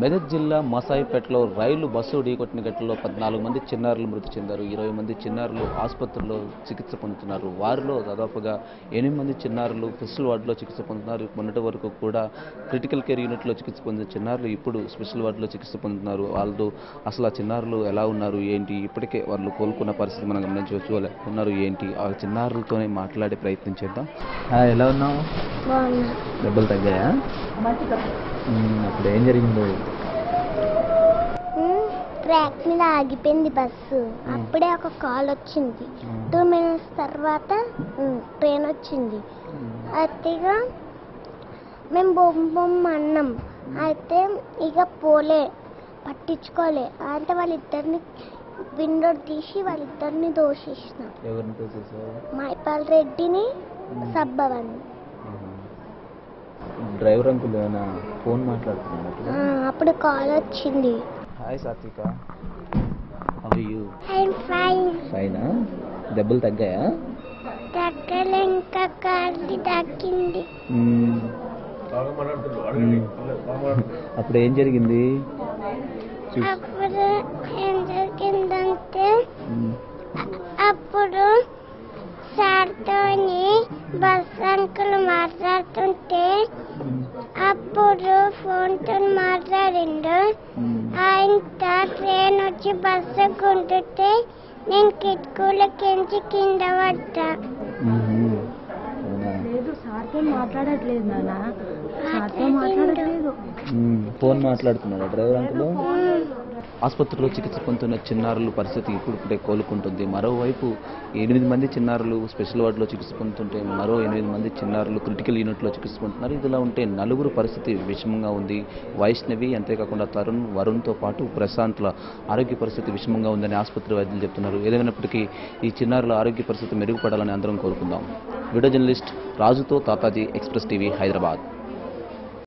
మెదక్ జిల్లా మసాయిపేటలో రైలు బస్సు ఢీకొట్టిన ఘటనలో 14 మంది చిన్నారులు మృతి చెందారు. 20 మంది చిన్నారులు ఆసుపత్రిలో చికిత్స పొందుతున్నారు. వారిలో దాదాపుగా 8 మంది చిన్నారులు స్పెషల్ వార్డులో చికిత్స పొందుతున్నారు. మొన్నటి వరకు కూడా క్రిటికల్ కేర్ యూనిట్లో చికిత్స పొందిన చిన్నారులు ఇప్పుడు స్పెషల్ వార్డులో చికిత్స పొందుతున్నారు. వాళ్ళు అసలు ఆ చిన్నారులు ఎలా ఉన్నారు ఏంటి, ఇప్పటికే వాళ్ళు కోలుకున్న పరిస్థితి మనం గమనించవచ్చు. వాళ్ళు ఉన్నారు ఏంటి, ఆ చిన్నారులతోనే మాట్లాడే ప్రయత్నం చేద్దాం. ఎలా ఉన్నావు? దెబ్బలు తగ్గాయా? అప్పుడు ఏం జరిగిందో? ట్రాక్ మీద ఆగిపోయింది బస్సు. అప్పుడే ఒక కాల్ వచ్చింది. 2 minutes తర్వాత ట్రైన్ వచ్చింది. అయితే మేము బొమ్మ అన్నాం. అయితే ఇక పోలే, పట్టించుకోలే. అంటే వాళ్ళిద్దరిని విండో తీసి వాళ్ళిద్దరిని దోషించిన. మైపాల్ రెడ్డిని, సబ్బవని. డ్రైవర్ అంకుల్ ఏమైనా ఫోన్ మాట్లాడుతున్నాడు? అప్పుడు కాల్ వచ్చింది. Hi Satvika, how are you? I'm fine. ఫైనా? దెబ్బలు తగ్గాయా? తగ్గలే, ఇంకా కాలి తగ్గింది. అప్పుడు ఏం జరిగింది? అప్పుడు ఏం జరిగిందంటే అప్పుడు సార్తోని బస్ అంకుల్ మాట్లాడుతుంటే అప్పుడు ఫోన్తో మాట్లాడిండు. ఆయన ట్రైన్ వచ్చి బస్సు గుంటుంటే నేను కిటికీలకించి కింద పడ్డా. సార్తో మాట్లాడట్లేదు నాన్న, సార్తో మాట్లాడట్లేదు. ఫోన్ మాట్లాడుతున్నాడా డ్రైవర్ అంకుల్? ఆసుపత్రిలో చికిత్స పొందుతున్న చిన్నారుల పరిస్థితి ఇప్పుడిప్పుడే కోలుకుంటుంది. మరోవైపు 8 మంది చిన్నారులు స్పెషల్ వార్డులో చికిత్స పొందుతుంటే మరో 8 మంది చిన్నారులు క్రిటికల్ యూనిట్లో చికిత్స పొందుతున్నారు. ఇదిలా ఉంటే 4 పరిస్థితి విషమంగా ఉంది. వైష్ణవి, అంతేకాకుండా తరుణ్, వరుణ్తో పాటు ప్రశాంత్ల ఆరోగ్య పరిస్థితి విషమంగా ఉందని ఆసుపత్రి వైద్యులు చెప్తున్నారు. ఏదైనప్పటికీ ఈ చిన్నారుల ఆరోగ్య పరిస్థితి మెరుగుపడాలని అందరం కోరుకుందాం. వీడియో జర్నలిస్ట్ రాజుతో తాతాజీ, ఎక్స్ప్రెస్ టీవీ, హైదరాబాద్.